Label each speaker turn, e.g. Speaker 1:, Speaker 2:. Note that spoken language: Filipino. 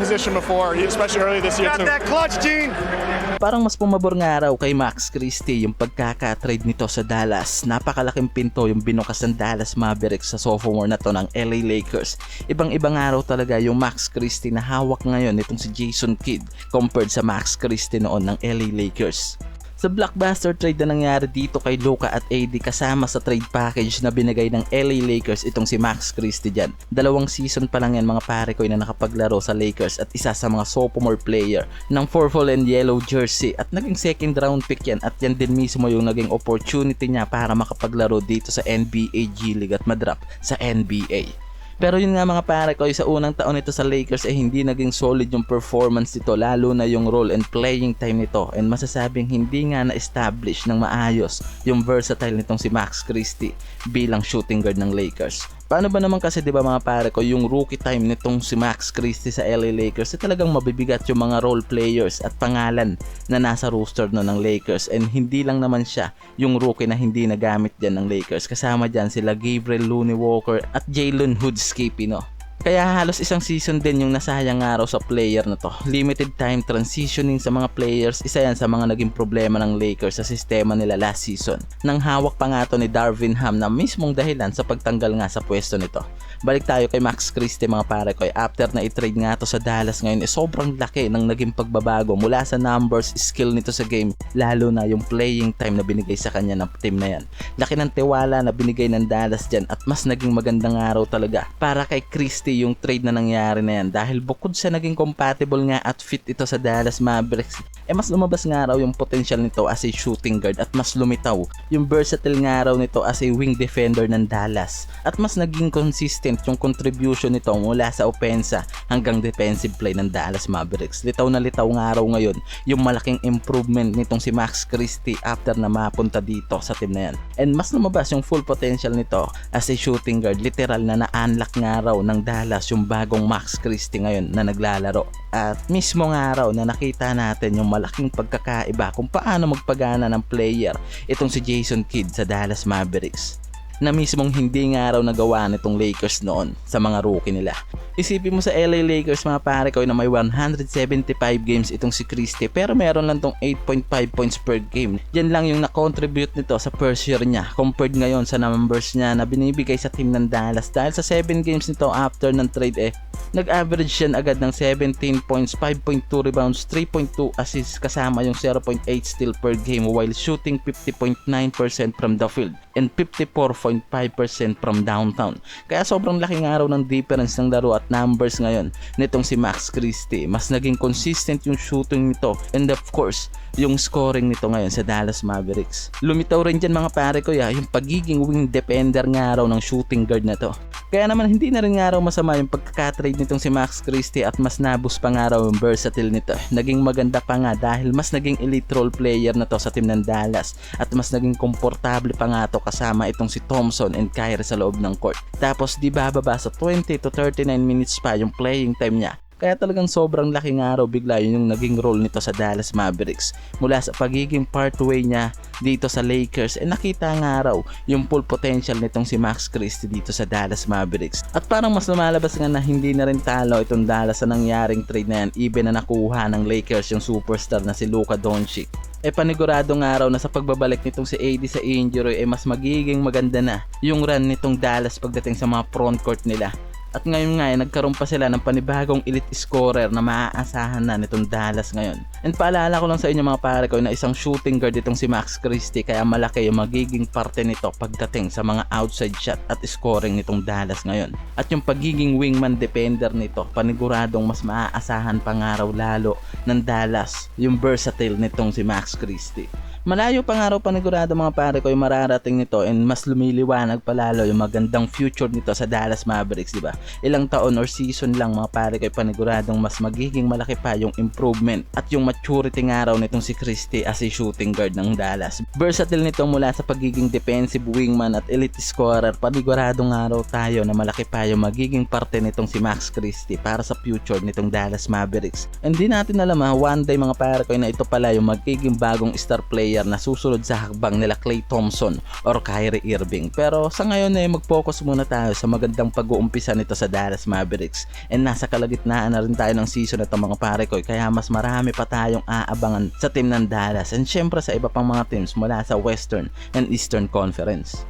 Speaker 1: position before, especially early this year.
Speaker 2: Got that clutch, Gene.
Speaker 3: Parang mas pumabor nga raw kay Max Christie yung pagkaka-trade nito sa Dallas. Napakalaking pinto yung binukas ng Dallas Mavericks sa sophomore na to ng LA Lakers. Ibang-iba nga raw talaga yung Max Christie na hawak ngayon nitong si Jason Kidd compared sa Max Christie noon ng LA Lakers. Sa blockbuster trade na nangyari dito kay Luka at AD kasama sa trade package na binigay ng LA Lakers itong si Max Christie dyan. 2 season pa lang yan mga pare ko na nakapaglaro sa Lakers at isa sa mga sophomore player ng purple and yellow jersey at naging second round pick yan at yan din mismo yung naging opportunity niya para makapaglaro dito sa NBA G League at madrap sa NBA. Pero yun nga mga pare ko, sa unang taon nito sa Lakers ay hindi naging solid yung performance nito, lalo na yung role and playing time nito, and masasabing hindi nga na-establish ng maayos yung versatile nitong si Max Christie bilang shooting guard ng Lakers. Paano ba naman kasi 'di ba mga pare ko, yung rookie time nitong si Max Christie sa LA Lakers ay talagang mabibigat yung mga role players at pangalan na nasa roster no ng Lakers, and hindi lang naman siya yung rookie na hindi nagamit diyan ng Lakers. Kasama diyan sila Gabriel Looney Walker at Jalen Hood-Skippy no. Kaya halos isang season din yung nasayang araw sa player na to. Limited time transitioning sa mga players, isa yan sa mga naging problema ng Lakers sa sistema nila last season. Nang hawak pa nga to ni Darvin Ham na mismong dahilan sa pagtanggal nga sa pwesto nito. Balik tayo kay Max Christie mga pare ko. After na i-trade nga to sa Dallas ngayon, sobrang laki ng naging pagbabago mula sa numbers, skill nito sa game, lalo na yung playing time na binigay sa kanya ng team na yan. Laki ng tiwala na binigay ng Dallas dyan at mas naging magandang araw talaga para kay Christie yung trade na nangyari na yan, dahil bukod sa naging compatible nga at fit ito sa Dallas Mavericks, mas lumabas nga raw yung potential nito as a shooting guard at mas lumitaw yung versatile nga raw nito as a wing defender ng Dallas, at mas naging consistent yung contribution nito mula sa opensa hanggang defensive play ng Dallas Mavericks. Litaw na litaw nga raw ngayon yung malaking improvement nitong si Max Christie after na mapunta dito sa team na yan, and mas lumabas yung full potential nito as a shooting guard. Literal na na-unlock nga raw ng Dallas yung bagong Max Christie ngayon na naglalaro, at mismo nga raw na nakita natin yung malaking pagkakaiba kung paano magpagana ng player itong si Jason Kidd sa Dallas Mavericks, na mismong hindi nga raw nagawa nitong Lakers noon sa mga rookie nila. Isipin mo sa LA Lakers mga pare ko na may 175 games itong si Christie, pero meron lang tong 8.5 points per game. Yan lang yung na-contribute nito sa first year niya compared ngayon sa numbers niya na binibigay sa team ng Dallas, dahil sa 7 games nito after ng trade nag-average yan agad ng 17 points, 5.2 rebounds, 3.2 assists kasama yung 0.8 steal per game while shooting 50.9% from the field and 54.5% from downtown. Kaya sobrang laking araw ng difference ng laro at numbers ngayon nitong si Max Christie. Mas naging consistent yung shooting nito, and of course yung scoring nito ngayon sa Dallas Mavericks. Lumitaw rin dyan mga pare ko yung pagiging wing defender nga raw ng shooting guard na to. Kaya naman hindi na rin nga raw masama yung pagkaka-trade nitong si Max Christie, at mas nabus pa nga raw yung versatile nito. Naging maganda pa nga dahil mas naging elite role player na to sa team ng Dallas, at mas naging komportable pa nga to kasama itong si Thompson and Kyrie sa loob ng court. Tapos di bababa sa 20 to 39 minutes pa yung playing time niya. Kaya talagang sobrang laking araw bigla yung naging role nito sa Dallas Mavericks. Mula sa pagiging partway niya dito sa Lakers, nakita nga raw yung full potential nitong si Max Christie dito sa Dallas Mavericks. At parang mas lumalabas nga na hindi na rin talo itong Dallas sa nangyaring trade na yan, even na nakuha ng Lakers yung superstar na si Luka Doncic. Panigurado nga raw na sa pagbabalik nitong si AD sa injury mas magiging maganda na yung run nitong Dallas pagdating sa mga frontcourt nila. At ngayon nga nagkaroon pa sila ng panibagong elite scorer na maaasahan na nitong Dallas ngayon. And paalala ko lang sa inyo mga pare ko na isang shooting guard itong si Max Christie, kaya malaki yung magiging parte nito pagdating sa mga outside shot at scoring nitong Dallas ngayon. At yung pagiging wingman defender nito, paniguradong mas maaasahan pa nga raw lalo ng Dallas yung versatile nitong si Max Christie. Malayo pa nga raw panigurado mga pare ko yung mararating nito, and mas lumiliwanag palalo yung magandang future nito sa Dallas Mavericks, di ba? Ilang taon or season lang mga pare ko paniguradong mas magiging malaki pa yung improvement at yung maturity nga raw nitong si Christie as a shooting guard ng Dallas. Versatile nito mula sa pagiging defensive wingman at elite scorer, panigurado nga raw tayo na malaki pa yung magiging parte nitong si Max Christie para sa future nitong Dallas Mavericks. And di natin alam one day mga pare ko na ito pala yung magiging bagong star player player na susunod sa hakbang nila Klay Thompson or Kyrie Irving. Pero sa ngayon mag-focus muna tayo sa magandang pag-uumpisa nito sa Dallas Mavericks. And nasa kalagitnaan na rin tayo ng season na ito mga pare ko, kaya mas marami pa tayong aabangan sa team ng Dallas and syempre sa iba pang mga teams mula sa Western and Eastern Conference.